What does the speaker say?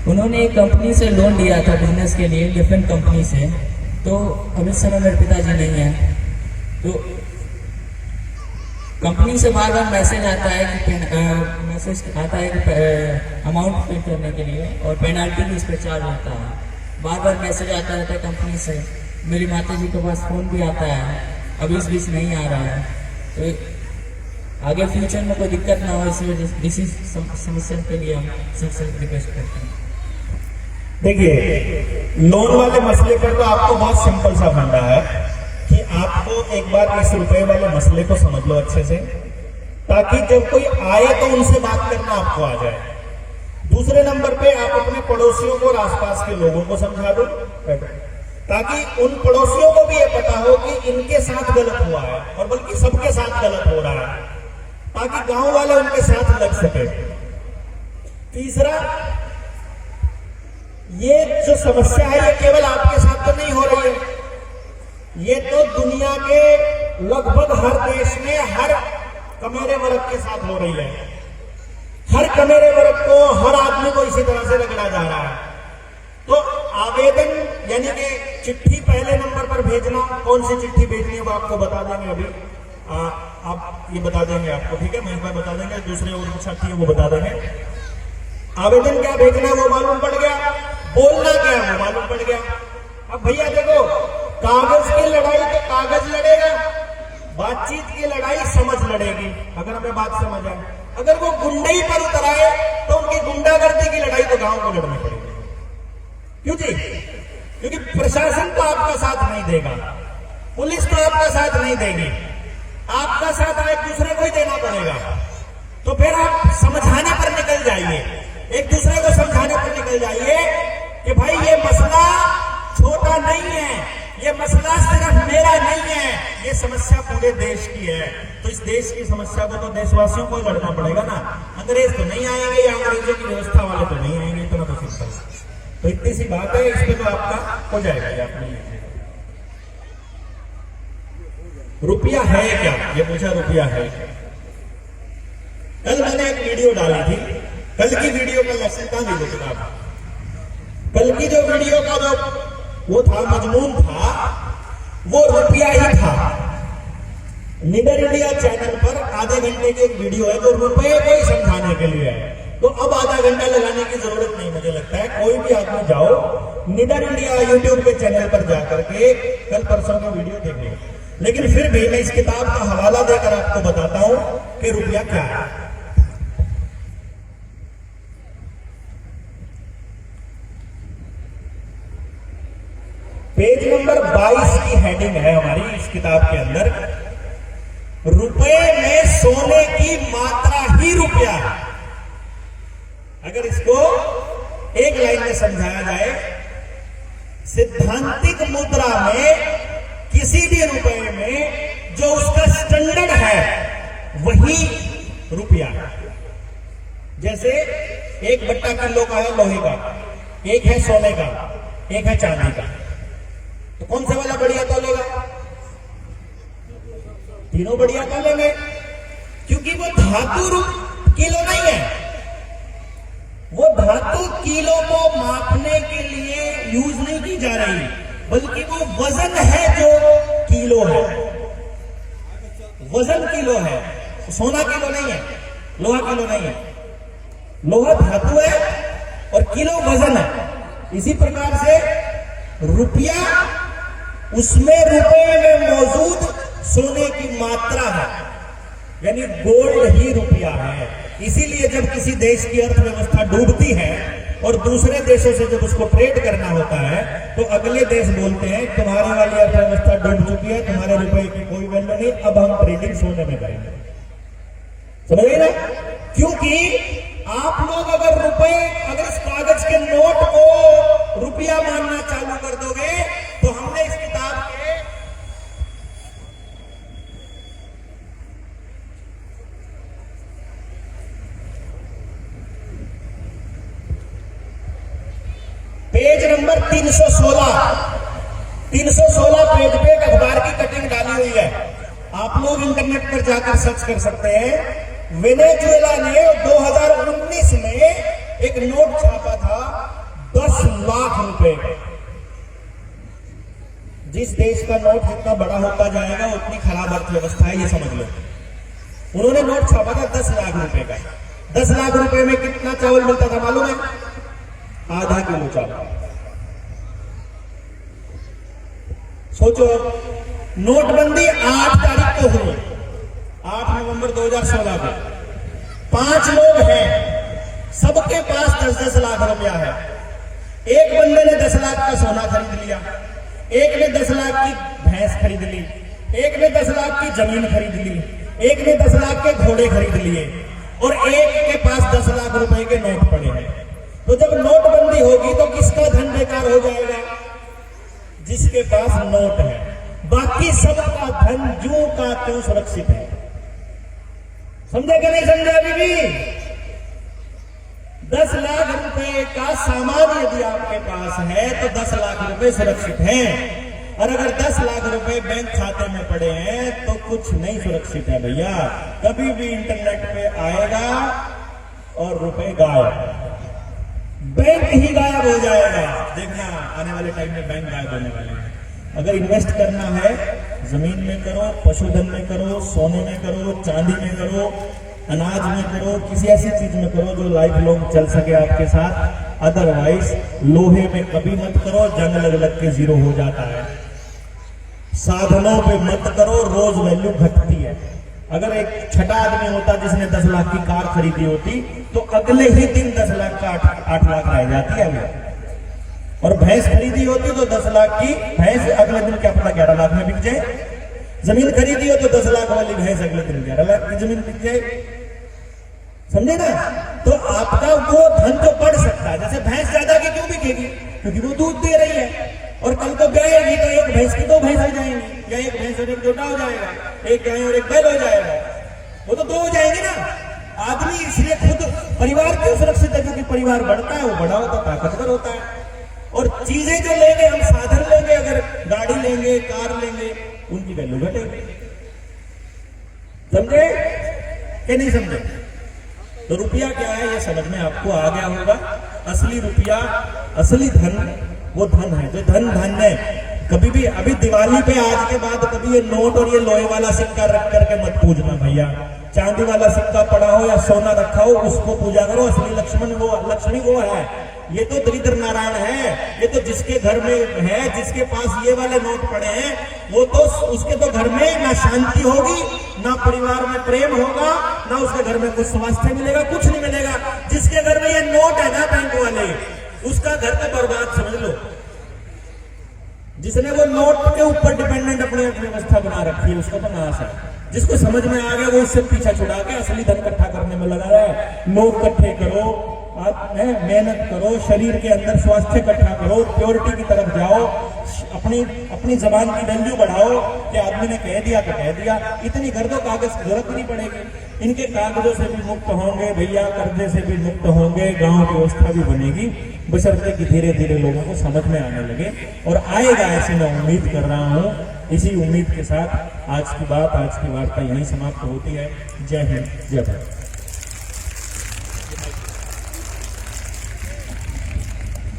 उन्होंने एक कंपनी से लोन लिया था बिजनेस के लिए, डिफरेंट कंपनी से। तो अभी इस समय मेरे पिताजी नहीं है, तो कंपनी से बार बार मैसेज आता है कि अमाउंट पे करने के लिए, और पेनाल्टी भी इस पर चार्ज होता है। बार बार मैसेज आता रहता है कंपनी से। मेरी माता जी के पास फ़ोन भी आता है, अभी इस बीच नहीं आ रहा है। तो आगे फ्यूचर में कोई दिक्कत ना हो, इसी समस्या के लिए हम सबसे रिक्वेस्ट करते हैं। देखिए, लोन वाले मसले पर तो आपको बहुत सिंपल सा फंडा है कि आपको एक बार इस रुपए वाले मसले को समझ लो अच्छे से, ताकि जब कोई आए तो उनसे बात करना आपको आ जाए। दूसरे नंबर पे आप अपने पड़ोसियों को और आसपास के लोगों को समझा दो, ताकि उन पड़ोसियों को भी ये पता हो कि इनके साथ गलत हुआ है, और बल्कि सबके साथ गलत हो रहा है, ताकि गांव वाले उनके साथ लग सके। तीसरा, ये जो समस्या है ये केवल आपके साथ तो नहीं हो रही है, ये तो दुनिया के लगभग हर देश में हर कमेरे वर्ग के साथ हो रही है। हर कमेरे वर्ग को, हर आदमी को इसी तरह से रगड़ा जा रहा है। तो आवेदन यानी कि चिट्ठी पहले नंबर पर भेजना, कौन सी चिट्ठी भेजनी है वो आपको बता देंगे अभी। आप ये बता देंगे आपको, ठीक है, मैं एक बार बता देंगे, दूसरे और कुछ साथी है वो बता देंगे। आवेदन क्या भेजना है वो मालूम पड़ गया, बोलना क्या है वो मालूम पड़ गया। अब भैया देखो, कागज की लड़ाई तो कागज लड़ेगा, बातचीत की लड़ाई समझ लड़ेगी। अगर हमें बात समझ आए, अगर वो गुंडई पर उतर आए तो उनकी गुंडागर्दी की लड़ाई तो गांव को लड़नी पड़ेगी। क्यों जी? क्योंकि प्रशासन तो आपका साथ नहीं देगा, पुलिस तो आपका साथ नहीं देगी, आपका साथ एक दूसरे को ही देना पड़ेगा। तो फिर आप समझाने पर निकल जाइए, एक दूसरे को समझाने पर निकल जाइए कि भाई ये मसला छोटा नहीं है, ये मसला सिर्फ मेरा नहीं है, ये समस्या पूरे देश की है। तो इस देश की समस्या को तो देशवासियों को लड़ना पड़ेगा ना। अंग्रेज तो नहीं आएंगे, या अंग्रेजों की व्यवस्था वाले तो नहीं आएंगे, इतना तो सिंपल। तो इतनी सी बात है, इस पे तो आपका हो जाएगा। ये आपने रुपया है क्या, ये पूछा, रुपया है क्या? कल मैंने एक वीडियो डाली थी, कल की वीडियो का लेसन कहां दी किताब, कल की जो वीडियो का जो वो था, मजमून था, वो रुपया ही था। निडर इंडिया चैनल पर आधे घंटे की एक वीडियो है जो रुपये को ही समझाने के लिए है। तो अब आधा घंटा लगाने की जरूरत नहीं, मुझे लगता है। कोई भी आदमी जाओ, निडर इंडिया यूट्यूब के चैनल पर जाकर के कल परसों की वीडियो देखिए। लेकिन फिर भी मैं इस किताब का हवाला देकर आपको बताता हूं कि रुपया क्या है। पेज नंबर 22 की हेडिंग है हमारी इस किताब के अंदर, रुपए में सोने की मात्रा ही रुपया है। अगर इसको एक लाइन में समझाया जाए, सिद्धांतिक मुद्रा में किसी भी रुपए में जो उसका स्टैंडर्ड है वही रुपया है। जैसे एक बट्टा किलो का है लोहे का, एक है सोने का, एक है चांदी का, तो कौन सा वाला बढ़िया तौलेगा? तीनों बढ़िया तौलेंगे, क्योंकि वो धातु किलो नहीं है। वो धातु किलो को मापने के लिए यूज नहीं की जा रही, बल्कि वो वजन है जो किलो है, वजन किलो है। सोना किलो नहीं है, लोहा किलो नहीं है। लोहा धातु है और किलो वजन है। इसी प्रकार से रुपया, उसमें रुपए में मौजूद सोने की मात्रा है, यानी गोल्ड ही रुपया है। इसीलिए जब किसी देश की अर्थव्यवस्था डूबती है और दूसरे देशों से जब उसको ट्रेड करना होता है, तो अगले देश बोलते हैं तुम्हारी वाली अर्थव्यवस्था डूब चुकी है, तुम्हारे रुपए की कोई वैल्यू नहीं, अब हम ट्रेडिंग सोने में करेंगे। समझ गए ना? क्योंकि आप लोग अगर इस कागज के नोट को रुपया मानना चालू कर दोगे, तो हमने इस किताब के पेज नंबर 316 पेज पे एक अखबार की कटिंग डाली हुई है। आप लोग इंटरनेट पर जाकर सर्च कर सकते हैं। वेनेजुएला ने 2019 में एक नोट छापा था लाख रुपए। जिस देश का नोट जितना बड़ा होता जाएगा उतनी खराब अर्थव्यवस्था है, ये समझ लो। उन्होंने नोट छापा था 10 लाख रुपए का। 10 लाख रुपए में कितना चावल मिलता था मालूम है? आधा किलो चावल। सोचो, नोटबंदी 8 तारीख को हुई, 8 नवंबर 2016 को। 5 लोग हैं, सबके पास 10-10 लाख रुपया है। एक बंदे ने 10 लाख का सोना खरीद लिया, एक ने 10 लाख की भैंस खरीद ली, एक ने 10 लाख की जमीन खरीद ली, एक ने 10 लाख के घोड़े खरीद लिए, और एक के पास 10 लाख रुपए के नोट पड़े हैं। तो जब नोटबंदी होगी तो किसका धन बेकार हो जाएगा? जिसके पास नोट है। बाकी सबका धन यूं का त्यों सुरक्षित है। समझे कि नहीं समझे? अभी भी 10 लाख रुपए का सामान यदि आपके पास है तो 10 लाख रुपए सुरक्षित हैं, और अगर 10 लाख रुपए बैंक खाते में पड़े हैं तो कुछ नहीं सुरक्षित है भैया। कभी भी इंटरनेट पे आएगा और रुपए गायब, बैंक ही गायब हो जाएगा। देखना आने वाले टाइम में बैंक गायब होने वाले हैं। अगर इन्वेस्ट करना है, जमीन में करो, पशुधन में करो, सोने में करो, चांदी में करो, अनाज में करो, किसी ऐसी चीज में करो जो लाइफ लॉन्ग चल सके आपके साथ। अदरवाइज लोहे में कभी मत करो, जंग लग लग के जीरो हो जाता है। साधनों पे मत करो, रोज वैल्यू घटती है। अगर एक छठा आदमी होता जिसने 10 लाख की कार खरीदी होती तो अगले ही दिन 10 लाख का 8 लाख रह जाती है अभी। और भैंस खरीदी होती तो 10 लाख की भैंस अगले दिन क्या पता 11 लाख में बिक जाए। जमीन खरीदी हो तो 10 लाख वाली भैंस अगले दिन 11 लाख की जमीन बिक जाए। समझे ना? तो आपका वो धन तो बढ़ सकता है। जैसे भैंस ज्यादा की क्यों बिकेगी? क्योंकि वो दूध दे रही है, और कल को ब्याएगी तो एक भैंस की 2 भैंस हो जाएंगी, या एक भैंस और एक जोटा हो जाएगा, एक गाय और एक बैल हो जाएगा, वो तो 2 हो जाएंगे ना। आदमी इसलिए खुद परिवार क्यों सुरक्षित है? क्योंकि परिवार बढ़ता है, वो बड़ा होता, ताकतवर होता है। और चीजें जो लेंगे, हम साधन लेंगे, अगर गाड़ी लेंगे, कार लेंगे, उनकी वैल्यू घटेगी। समझे कि नहीं समझे? तो रुपया क्या है ये समझ में आपको आ गया होगा। असली रुपया, असली धन वो धन है जो धन है। कभी भी अभी दिवाली पे आज के बाद कभी ये नोट और ये लोहे वाला सिक्का रख करके मत पूजना भैया। चांदी वाला सिक्का पड़ा हो या सोना रखा हो उसको पूजा करो। असली लक्ष्मी वो है। ये तो दरिद्र नारायण है। ये तो जिसके घर में है, जिसके पास ये वाले नोट पड़े हैं, वो तो उसके तो घर में ना शांति होगी, ना परिवार में प्रेम होगा, ना उसके घर में कुछ स्वास्थ्य मिलेगा, कुछ नहीं मिलेगा। जिसके घर में ये नोट है ना बैंक वाले, उसका घर तो बर्बाद समझ लो। जिसने वो नोट के ऊपर डिपेंडेंट अपनी अर्थव्यवस्था बना रखी है उसका तो नाश है। जिसको समझ में आ गया वो इससे पीछा छुड़ा के असली धन इकट्ठा करने में लगा है। लोग इकट्ठे करो, आप मेहनत करो, शरीर के अंदर स्वास्थ्य इकट्ठा करो, प्योरिटी की तरफ जाओ, अपनी जबान की वैल्यू बढ़ाओ कि आदमी ने कह दिया तो कह दिया। इतनी कर दो, कागज की जरूरत नहीं पड़ेगी। इनके कागजों से भी मुक्त होंगे भैया, कर्जे से भी मुक्त होंगे, गांव की व्यवस्था भी बनेगी, बशर्ते कि धीरे धीरे लोगों को समझ में आने लगे। और आएगा ऐसी मैं उम्मीद कर रहा हूँ। इसी उम्मीद के साथ आज की वार्ता यहीं समाप्त होती है। जय हिंद, जय भारत।